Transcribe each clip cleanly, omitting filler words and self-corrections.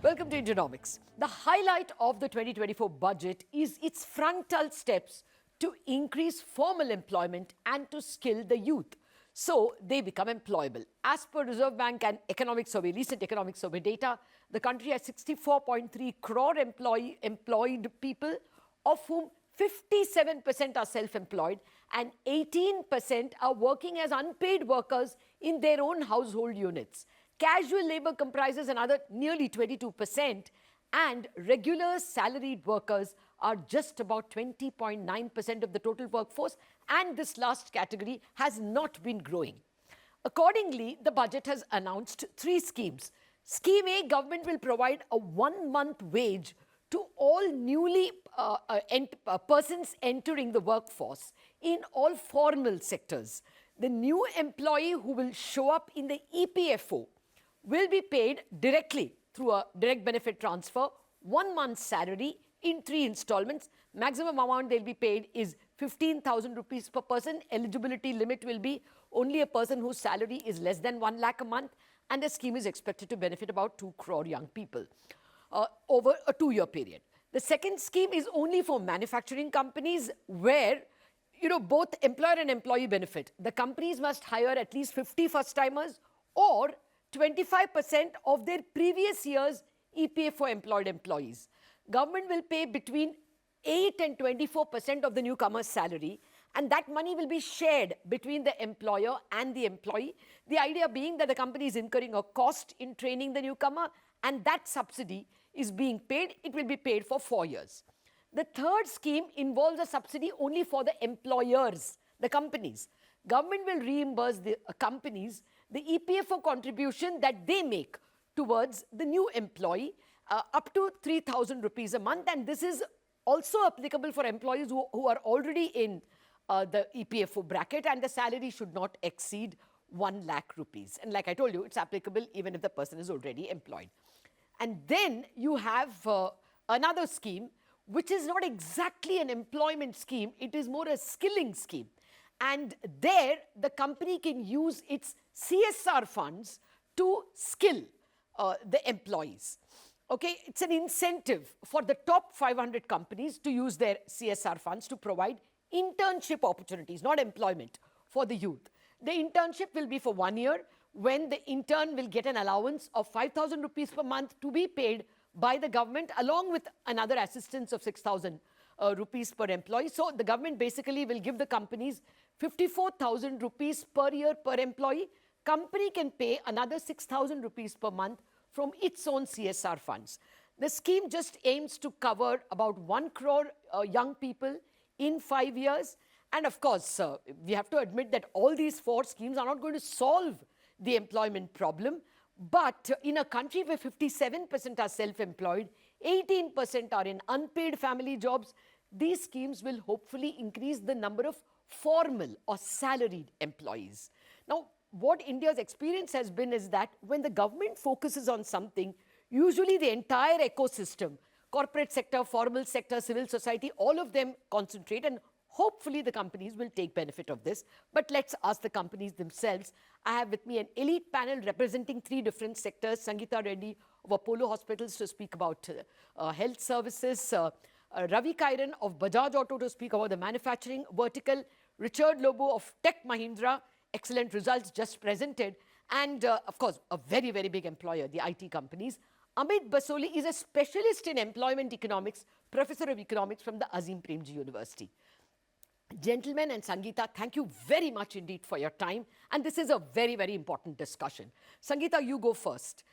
Welcome to Indianomics. The highlight of the 2024 budget is its frontal steps to increase formal employment and to skill the youth so they become employable. As per Reserve Bank and recent economic survey data, the country has 64.3 crore employed people, of whom 57% are self-employed and 18% are working as unpaid workers in their own household units. Casual labor comprises another nearly 22%, and regular salaried workers are just about 20.9% of the total workforce, and this last category has not been growing. Accordingly, the budget has announced three schemes. Scheme A, government will provide a 1-month wage to all newly persons entering the workforce in all formal sectors. The new employee who will show up in the EPFO will be paid directly through a direct benefit transfer, 1 month's salary in 3 installments. Maximum amount they'll be paid is 15,000 rupees per person. Eligibility limit will be only a person whose salary is less than 1 lakh a month, and the scheme is expected to benefit about 2 crore young people over a 2-year period. The second scheme is only for manufacturing companies where both employer and employee benefit. The companies must hire at least 50 first-timers or 25% of their previous year's EPFO employed employees. Government will pay between 8 and 24% of the newcomer's salary, and that money will be shared between the employer and the employee. The idea being that the company is incurring a cost in training the newcomer, and that subsidy is being paid. It will be paid for 4 years. The third scheme involves a subsidy only for the employers, the companies. Government will reimburse the companies the EPFO contribution that they make towards the new employee up to 3,000 rupees a month. And this is also applicable for employees who are already in the EPFO bracket, and the salary should not exceed 1 lakh rupees. And like I told you, it's applicable even if the person is already employed. And then you have another scheme, which is not exactly an employment scheme. It is more a skilling scheme. And there, the company can use its CSR funds to skill the employees. Okay, it's an incentive for the top 500 companies to use their CSR funds to provide internship opportunities, not employment, for the youth. The internship will be for 1 year, when the intern will get an allowance of 5,000 rupees per month to be paid by the government, along with another assistance of 6,000 rupees per employee. So the government basically will give the companies 54,000 rupees per year per employee. Company can pay another 6,000 rupees per month from its own CSR funds. The scheme just aims to cover about 1 crore young people in 5 years. And of course, we have to admit that all these 4 schemes are not going to solve the employment problem. But in a country where 57% are self-employed, 18% are in unpaid family jobs, these schemes will hopefully increase the number of formal or salaried employees. Now, what India's experience has been is that when the government focuses on something, usually the entire ecosystem, corporate sector, formal sector, civil society, all of them concentrate, and hopefully the companies will take benefit of this. But let's ask the companies themselves. I have with me an elite panel representing 3 different sectors. Sangeeta Reddy of Apollo Hospitals to speak about health services. Ravi Kairan of Bajaj Auto to speak about the manufacturing vertical. Richard Lobo of Tech Mahindra, excellent results just presented. And of course, a very, very big employer, the IT companies. Amit Basoli is a specialist in employment economics, professor of economics from the Azim Premji University. Gentlemen and Sangeeta, thank you very much indeed for your time. And this is a very, very important discussion. Sangeeta, you go first.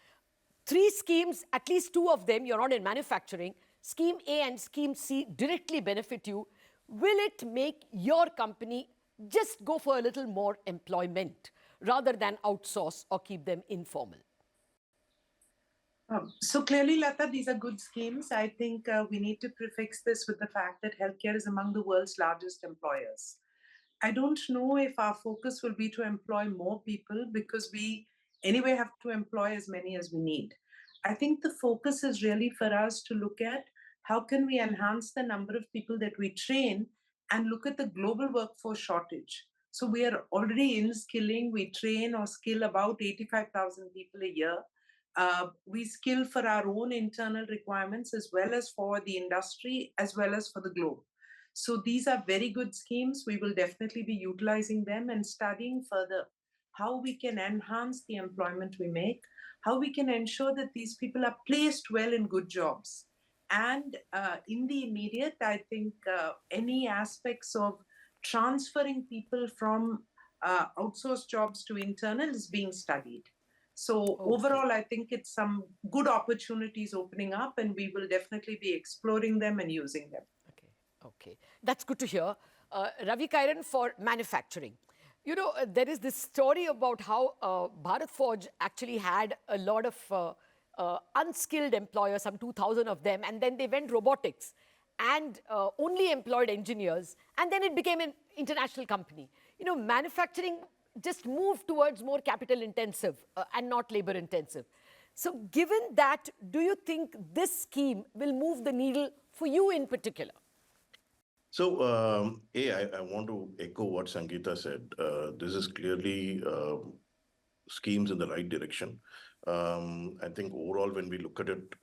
3 schemes, at least 2 of them, you're not in manufacturing. Scheme A and Scheme C directly benefit you. Will it make your company just go for a little more employment rather than outsource or keep them informal? So clearly, Latha, these are good schemes. I think we need to prefix this with the fact that healthcare is among the world's largest employers. I don't know if our focus will be to employ more people, because we anyway have to employ as many as we need. I think the focus is really for us to look at how can we enhance the number of people that we train and look at the global workforce shortage. So we are already in skilling. We train or skill about 85,000 people a year. We skill for our own internal requirements as well as for the industry, as well as for the globe. So these are very good schemes. We will definitely be utilizing them and studying further how we can enhance the employment we make, how we can ensure that these people are placed well in good jobs. And in the immediate, I think any aspects of transferring people from outsourced jobs to internal is being studied. So Okay. overall, I think it's some good opportunities opening up, and we will definitely be exploring them and using them. Okay, okay. That's good to hear. Ravi Kairan, for manufacturing. You know, there is this story about how Bharat Forge actually had a lot of unskilled employers, some 2,000 of them, and then they went robotics and only employed engineers, and then it became an international company. You know, manufacturing just moved towards more capital intensive and not labor intensive. So, given that, do you think this scheme will move the needle for you in particular? So, I want to echo what Sangeeta said. This is clearly schemes in the right direction. I think overall, when we look at it,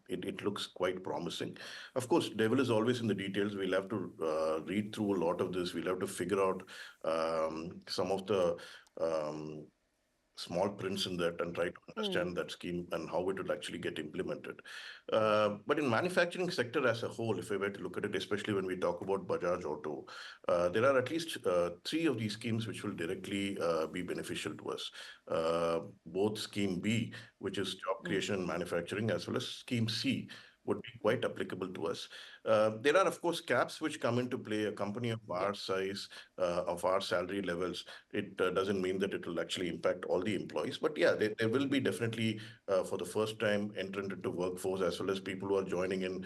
it looks quite promising. Of course, devil is always in the details. We'll have to read through a lot of this. We'll have to figure out some of the small prints in that and try to understand that scheme and how it would actually get implemented. But in manufacturing sector as a whole, if I were to look at it, especially when we talk about Bajaj Auto, there are at least three of these schemes which will directly be beneficial to us. Both Scheme B, which is job creation and manufacturing, as well as Scheme C, would be quite applicable to us. There are, of course, caps which come into play. A company of our size, of our salary levels, it doesn't mean that it will actually impact all the employees. But yeah, there will be definitely, for the first time, entrant into workforce, as well as people who are joining in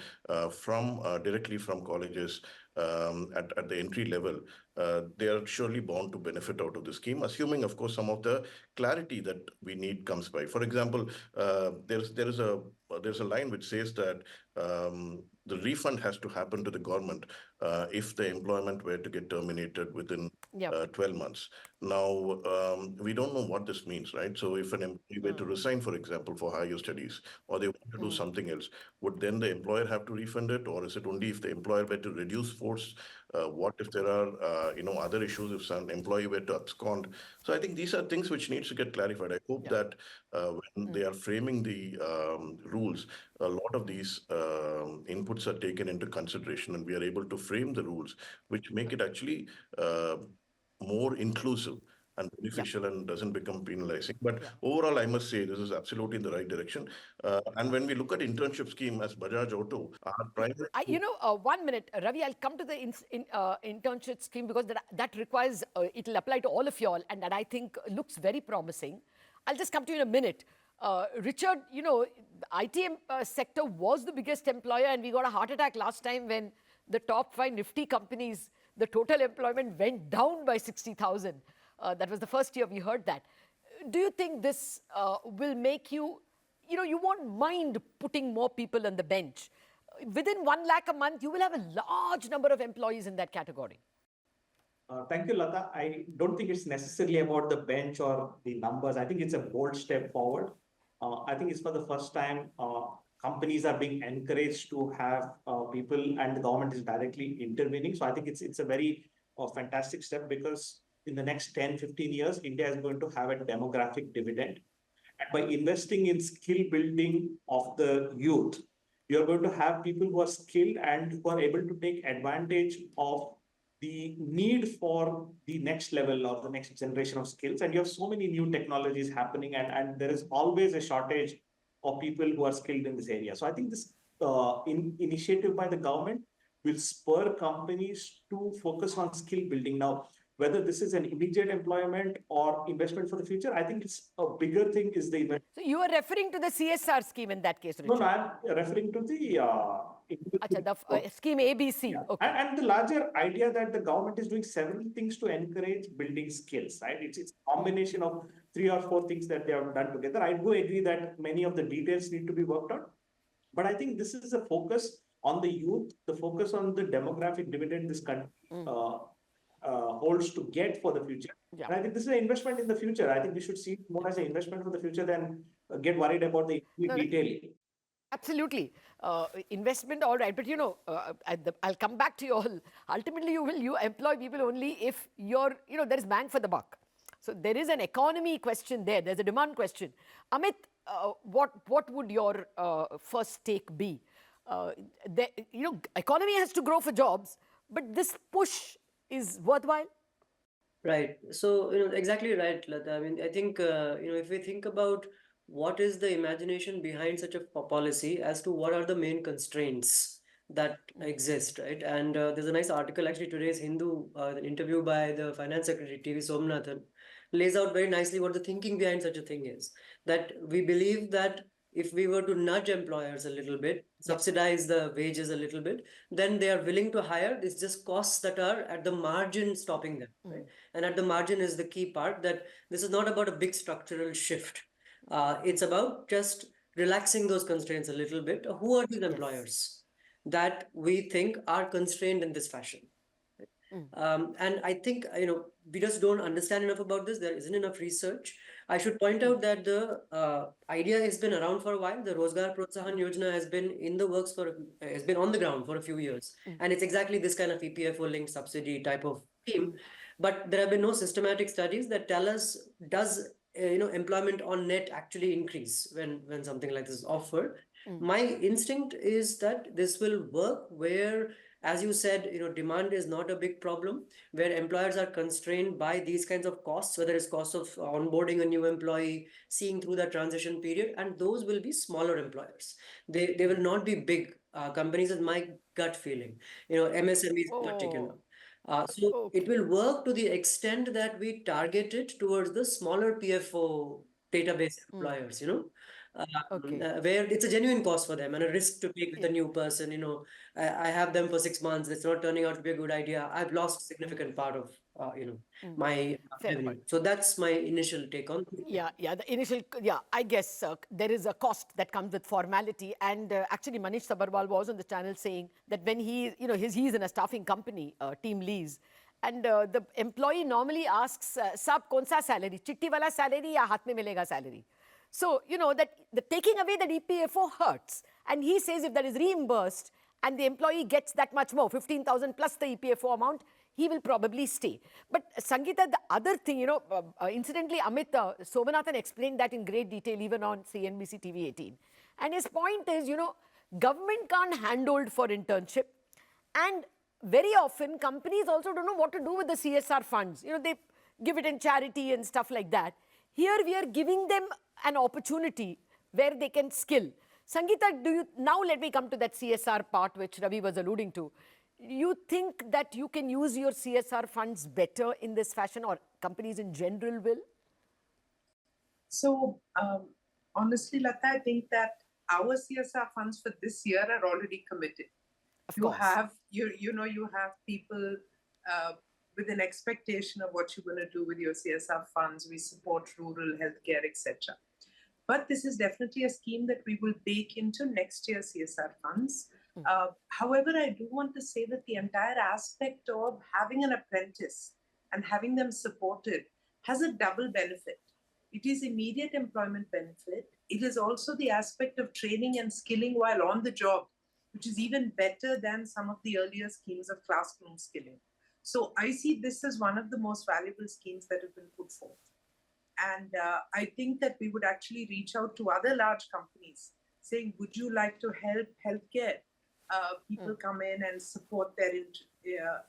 from directly from colleges at the entry level. They are surely bound to benefit out of the scheme, assuming, of course, some of the clarity that we need comes by. For example, there's a line which says that the refund has to happen to the government if the employment were to get terminated within 12 months. Now, we don't know what this means, right? So if an employee were to resign, for example, for higher studies, or they want to do something else, would then the employer have to refund it? Or is it only if the employer were to reduce force? What if there are, other issues if some employee were to abscond? So I think these are things which needs to get clarified. I hope that when they are framing the rules, a lot of these inputs are taken into consideration, and we are able to frame the rules which make it actually more inclusive and beneficial and doesn't become penalizing. But overall, I must say this is absolutely in the right direction. And when we look at internship scheme as Bajaj Auto, our primary... 1 minute, Ravi, I'll come to the internship scheme because that requires, it'll apply to all of you all, and that I think looks very promising. I'll just come to you in a minute. Richard, the IT sector was the biggest employer, and we got a heart attack last time when the top 5 Nifty companies, the total employment went down by 60,000. That was the first year we heard that. Do you think this will make you, you won't mind putting more people on the bench? Within 1 lakh a month, you will have a large number of employees in that category. Thank you, Latha. I don't think it's necessarily about the bench or the numbers. I think it's a bold step forward. I think it's for the first time companies are being encouraged to have people, and the government is directly intervening. So I think it's a very fantastic step, because in the next 10, 15 years, India is going to have a demographic dividend. And by investing in skill building of the youth, you're going to have people who are skilled and who are able to take advantage of the need for the next level or the next generation of skills. And you have so many new technologies happening, and there is always a shortage of people who are skilled in this area. So I think this initiative by the government will spur companies to focus on skill building. Now, whether this is an immediate employment or investment for the future, I think it's a bigger thing is the investment. So you are referring to the CSR scheme in that case, Richard? No, I'm referring to the scheme ABC. Yeah. Okay. And the larger idea that the government is doing several things to encourage building skills, right? It's a combination of 3 or 4 things that they have done together. I do agree that many of the details need to be worked on. But I think this is a focus on the youth, the focus on the demographic dividend this country holds to get for the future. And I think this is an investment in the future. I think we should see it more as an investment for the future than get worried about the detail. Absolutely. Investment, all right. But, I'll come back to you all. Ultimately, you employ people only if there is bang for the buck. So there is an economy question there. There's a demand question. Amit, what would your first take be? Economy has to grow for jobs, but this push is worthwhile? Right. So, exactly right, Latha. I mean, I think, if we think about what is the imagination behind such a policy as to what are the main constraints that exist, right? And there's a nice article, actually, today's Hindu, an interview by the Finance Secretary, TV Somnathan, lays out very nicely what the thinking behind such a thing is. That we believe that if we were to nudge employers a little bit, subsidize the wages a little bit, then they are willing to hire. It's just costs that are at the margin stopping them. Right? And at the margin is the key part, that this is not about a big structural shift. It's about just relaxing those constraints a little bit. Who are these employers that we think are constrained in this fashion? And I think, we just don't understand enough about this. There isn't enough research. I should point out that the idea has been around for a while. The Rozgar Protsahan Yojana has been in the works has been on the ground for a few years. And it's exactly this kind of EPFO linked subsidy type of scheme. But there have been no systematic studies that tell us, does employment on net actually increase when something like this is offered? My instinct is that this will work where, as you said, demand is not a big problem, where employers are constrained by these kinds of costs, whether it's cost of onboarding a new employee, seeing through that transition period, and those will be smaller employers. They will not be big companies, is my gut feeling. MSMEs in particular. So it will work to the extent that we target it towards the smaller PFO database employers, where it's a genuine cost for them and a risk to take with a new person. I have them for 6 months. It's not turning out to be a good idea. I've lost a significant part of, my revenue. So that's my initial take on it. I guess there is a cost that comes with formality. And actually, Manish Sabharwal was on the channel saying that when he's in a staffing company, team leads, and the employee normally asks, "Sab kaun sa salary? Chitti wala salary ya haath mein milega salary?" So, that the taking away that EPFO hurts. And he says if that is reimbursed and the employee gets that much more, 15,000 plus the EPFO amount, he will probably stay. But Sangeeta, the other thing, incidentally, Amit Somanathan explained that in great detail even on CNBC TV18. And his point is, government can't handhold for internship. And very often, companies also don't know what to do with the CSR funds. They give it in charity and stuff like that. Here we are giving them an opportunity where they can skill. Sangeeta, now let me come to that CSR part which Ravi was alluding to. You think that you can use your CSR funds better in this fashion, or companies in general will? So honestly, Latha, I think that our CSR funds for this year are already committed. You have people with an expectation of what you're going to do with your CSR funds. We support rural healthcare, etc. But this is definitely a scheme that we will bake into next year's CSR funds. However, I do want to say that the entire aspect of having an apprentice and having them supported has a double benefit. It is immediate employment benefit. It is also the aspect of training and skilling while on the job, which is even better than some of the earlier schemes of classroom skilling. So I see this as one of the most valuable schemes that have been put forth. And I think that we would actually reach out to other large companies saying, would you like to help healthcare people come in and support their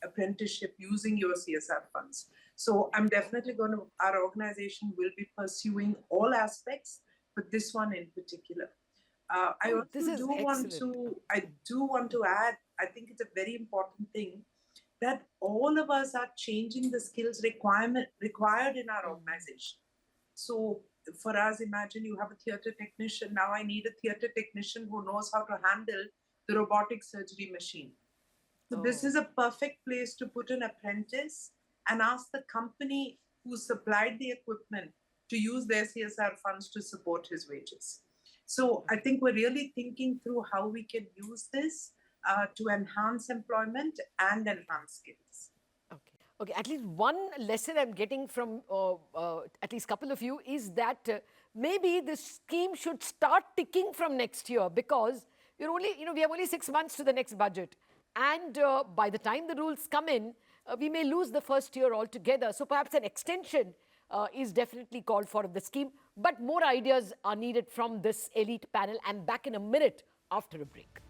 apprenticeship using your CSR funds? So I'm definitely our organization will be pursuing all aspects, but this one in particular. I do want to add, I think it's a very important thing that all of us are changing the skills required in our organization. So for us, imagine you have a theater technician. Now I need a theater technician who knows how to handle the robotic surgery machine. So this is a perfect place to put an apprentice and ask the company who supplied the equipment to use their CSR funds to support his wages. So I think we're really thinking through how we can use this to enhance employment and enhance skills. Okay, at least one lesson I'm getting from at least a couple of you is that maybe this scheme should start ticking from next year, because we're only, we have only 6 months to the next budget. And by the time the rules come in, we may lose the first year altogether. So perhaps an extension is definitely called for of the scheme. But more ideas are needed from this elite panel. I'm back in a minute after a break.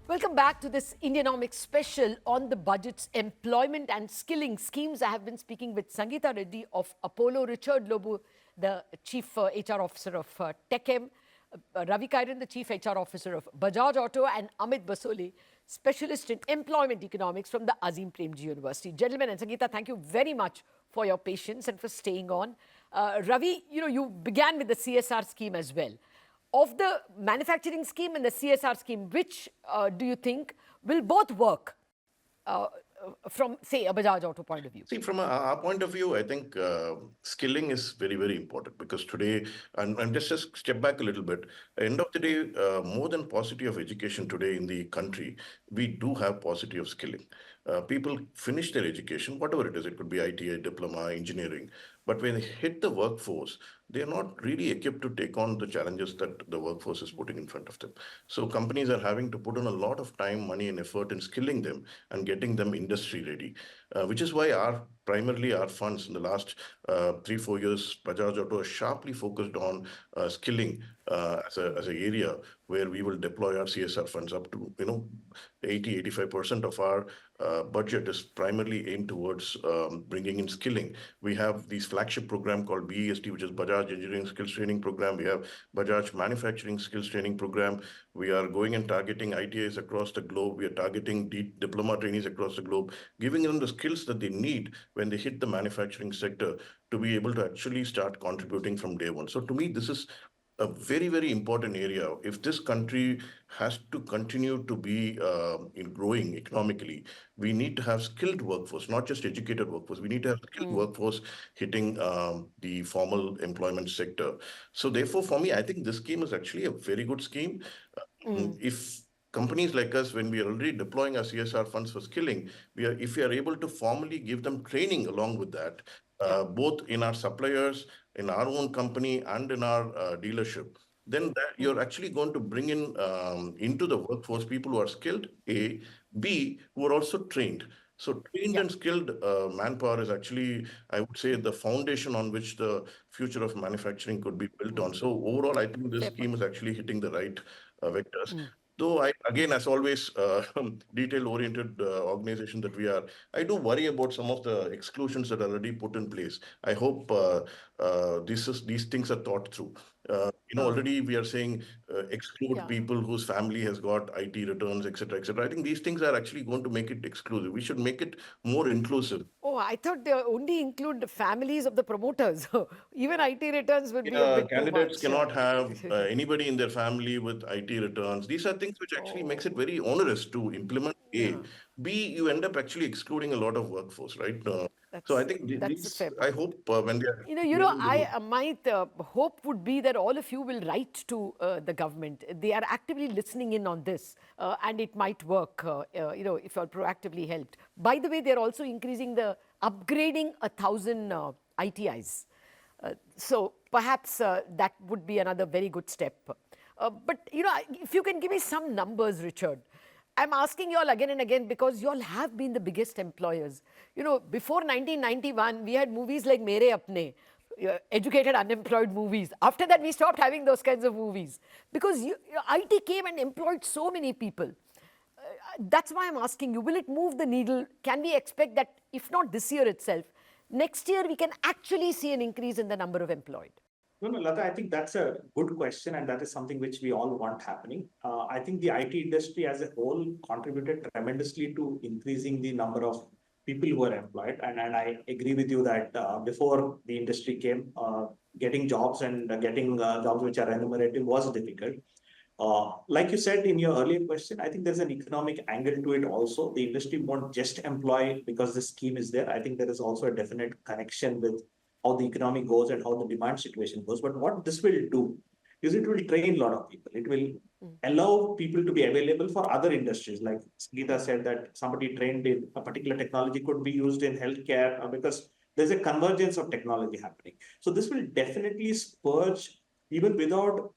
Welcome back to this Indianomics special on the budget's employment and skilling schemes. I have been speaking with Sangeeta Reddy of Apollo, Richard Lobu, the Chief HR Officer of TechM, Ravi Kairan, the Chief HR Officer of Bajaj Auto, and Amit Basoli, Specialist in Employment Economics from the Azim Premji University. Gentlemen and Sangeeta, thank you very much for your patience and for staying on. Ravi, you began with the CSR scheme as well. Of the manufacturing scheme and the CSR scheme, which do you think will both work from, say, a Bajaj Auto point of view? See, from our point of view, I think skilling is very, very important, because today, and just step back a little bit, at the end of the day, more than paucity of education today in the country, we do have paucity of skilling. People finish their education, whatever it is, it could be ITA, diploma, engineering, but when they hit the workforce, they are not really equipped to take on the challenges that the workforce is putting in front of them. So companies are having to put in a lot of time, money, and effort in skilling them and getting them industry ready, which is why primarily our funds in the last 3-4 years, Bajaj Auto has sharply focused on skilling as an area where we will deploy our CSR funds up to 80-85% of our budget is primarily aimed towards bringing in skilling. We have these flagship program called BEST, which is Bajaj Engineering Skills Training Program. We have Bajaj Manufacturing Skills Training Program. We are going and targeting ITIs across the globe. We are targeting diploma trainees across the globe, giving them the skills that they need when they hit the manufacturing sector to be able to actually start contributing from day one. So to me, this is a very, very important area. If this country has to continue to be growing economically, we need to have skilled workforce, not just educated workforce. We need to have skilled workforce hitting the formal employment sector. So therefore, for me, I think this scheme is actually a very good scheme. If companies like us, when we are already deploying our CSR funds for skilling, if we are able to formally give them training along with that, both in our suppliers, in our own company, and in our dealership, then you're actually going to bring in into the workforce people who are skilled, A, B, who are also trained. So trained and skilled manpower is actually, I would say, the foundation on which the future of manufacturing could be built on. So overall, I think this scheme is actually hitting the right vectors. Though again, as always, detail-oriented organization that we are, I do worry about some of the exclusions that are already put in place. I hope these things are thought through. Already we are saying exclude people whose family has got IT returns, etc., etc. I think these things are actually going to make it exclusive. We should make it more inclusive. Oh, I thought they only include the families of the promoters. Even IT returns would be a bit candidates too much. cannot have anybody in their family with IT returns. These are things which actually makes it very onerous to implement. A. B, you end up actually excluding a lot of workforce, right? So I think these, I hope when they are... my hope would be that all of you will write to the government. They are actively listening in on this, and it might work, if you're proactively helped. By the way, they're also increasing upgrading 1,000 ITIs. So perhaps that would be another very good step. But, if you can give me some numbers, Richard. I'm asking you all again and again because you all have been the biggest employers. Before 1991, we had movies like Mere Apne, educated unemployed movies. After that, we stopped having those kinds of movies because IT came and employed so many people. That's why I'm asking you, will it move the needle? Can we expect that, if not this year itself, next year we can actually see an increase in the number of employed? No, Latha, I think that's a good question, and that is something which we all want happening. I think the IT industry as a whole contributed tremendously to increasing the number of people who are employed. And I agree with you that before the industry came, getting jobs and getting jobs which are remunerative was difficult. Like you said in your earlier question, I think there's an economic angle to it also. The industry won't just employ because the scheme is there. I think there is also a definite connection with how the economy goes and how the demand situation goes. But what this will do is it will train a lot of people. It will allow people to be available for other industries. Like Geeta said, that somebody trained in a particular technology could be used in healthcare because there's a convergence of technology happening. So this will definitely spurge, even without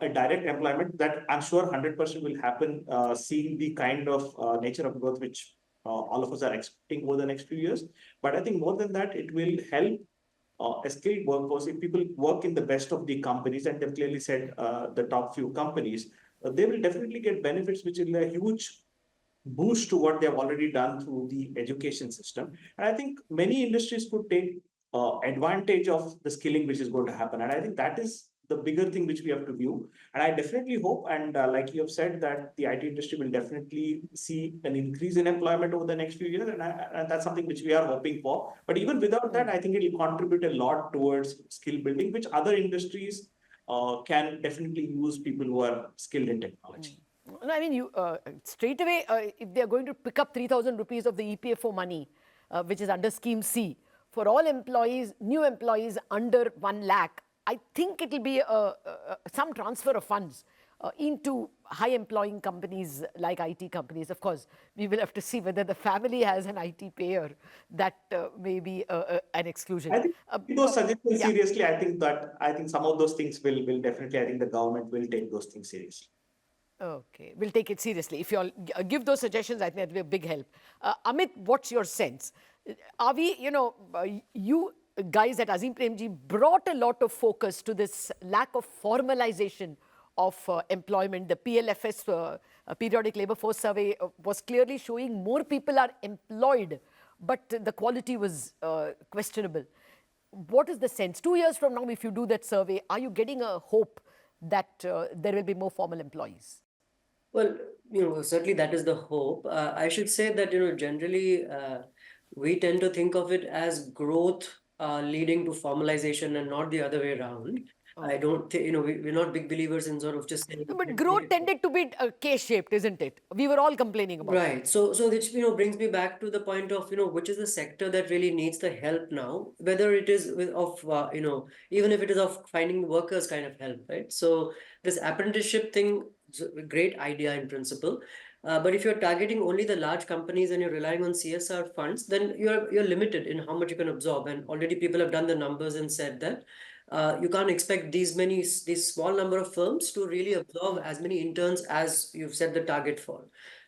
a direct employment, that I'm sure 100% will happen, seeing the kind of nature of growth which all of us are expecting over the next few years. But I think more than that, it will help a skilled workforce. If people work in the best of the companies, and they've clearly said the top few companies, they will definitely get benefits, which will be a huge boost to what they've already done through the education system. And I think many industries could take advantage of the skilling which is going to happen. And I think that is the bigger thing which we have to view. And I definitely hope, and like you have said, that the IT industry will definitely see an increase in employment over the next few years. And that's something which we are hoping for. But even without that, I think it will contribute a lot towards skill building, which other industries can definitely use people who are skilled in technology. No, I mean, you straight away, if they are going to pick up 3,000 rupees of the EPFO money, which is under Scheme C, for all employees, new employees under 1 lakh, I think it will be some transfer of funds into high employing companies like IT companies. Of course, we will have to see whether the family has an IT payer. That may be an exclusion. I think those suggestions seriously. I think some of those things will definitely, I think the government will take those things seriously. Okay, we'll take it seriously. If you all give those suggestions, I think that will be a big help. Amit, what's your sense? Are we, you guys at Azim Premji brought a lot of focus to this lack of formalization of employment. The PLFS, Periodic Labour Force Survey, was clearly showing more people are employed, but the quality was questionable. What is the sense? 2 years from now, if you do that survey, are you getting a hope that there will be more formal employees? Well, certainly that is the hope. I should say that, generally we tend to think of it as growth leading to formalization and not the other way around. I don't think, we're not big believers in sort of just saying. No, but growth tended to be K-shaped, isn't it? We were all complaining about Right. So which, brings me back to the point of, which is the sector that really needs the help now, whether it is even if it is of finding workers kind of help, right? So this apprenticeship thing is a great idea in principle. But if you're targeting only the large companies and you're relying on CSR funds, then you're limited in how much you can absorb. And already people have done the numbers and said that you can't expect these small number of firms to really absorb as many interns as you've set the target for.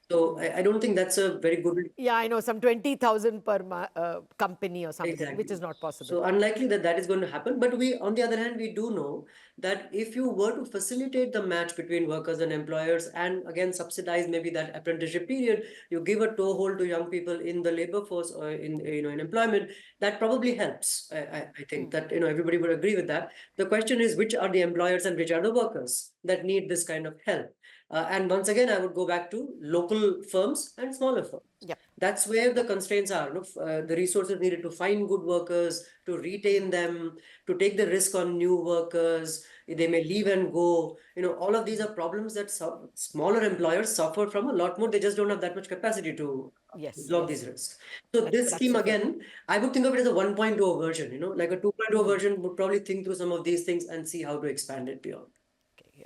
So I don't think that's a very good. Yeah, I know, some 20,000 per company or something, Exactly. which is not possible. So unlikely that is going to happen. But on the other hand, we do know that if you were to facilitate the match between workers and employers, and again subsidize maybe that apprenticeship period, you give a toehold to young people in the labor force or in employment, that probably helps. I think that everybody would agree with that. The question is, which are the employers and which are the workers that need this kind of help? And once again, I would go back to local firms and smaller firms. Yeah. That's where the constraints are. The resources needed to find good workers, to retain them, to take the risk on new workers. They may leave and go. All of these are problems that smaller employers suffer from a lot more. They just don't have that much capacity to absorb these risks. So this scheme, again, I would think of it as a 1.0 version. Like a 2.0 version would probably think through some of these things and see how to expand it beyond.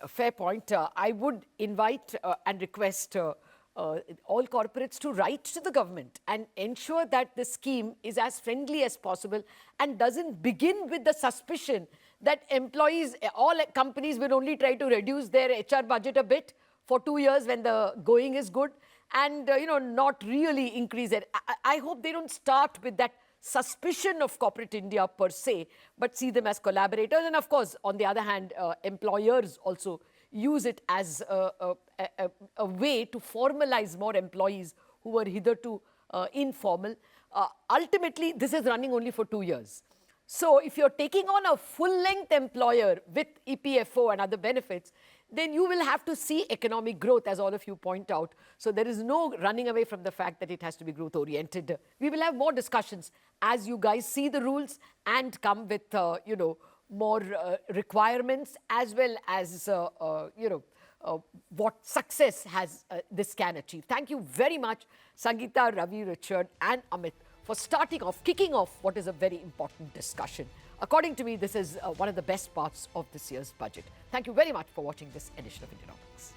A fair point. I would invite and request all corporates to write to the government and ensure that the scheme is as friendly as possible and doesn't begin with the suspicion that employees, all companies will only try to reduce their HR budget a bit for 2 years when the going is good and, not really increase it. I hope they don't start with that suspicion of corporate India per se, but see them as collaborators. And of course, on the other hand, employers also use it as a way to formalize more employees who were hitherto informal. Ultimately, this is running only for 2 years. So if you're taking on a full-length employer with EPFO and other benefits, then you will have to see economic growth, as all of you point out. So there is no running away from the fact that it has to be growth-oriented. We will have more discussions as you guys see the rules and come with, more requirements, as well as, what success has this can achieve. Thank you very much, Sangeeta, Ravi, Richard, and Amit, for kicking off what is a very important discussion. According to me, this is one of the best parts of this year's budget. Thank you very much for watching this edition of Indianomics.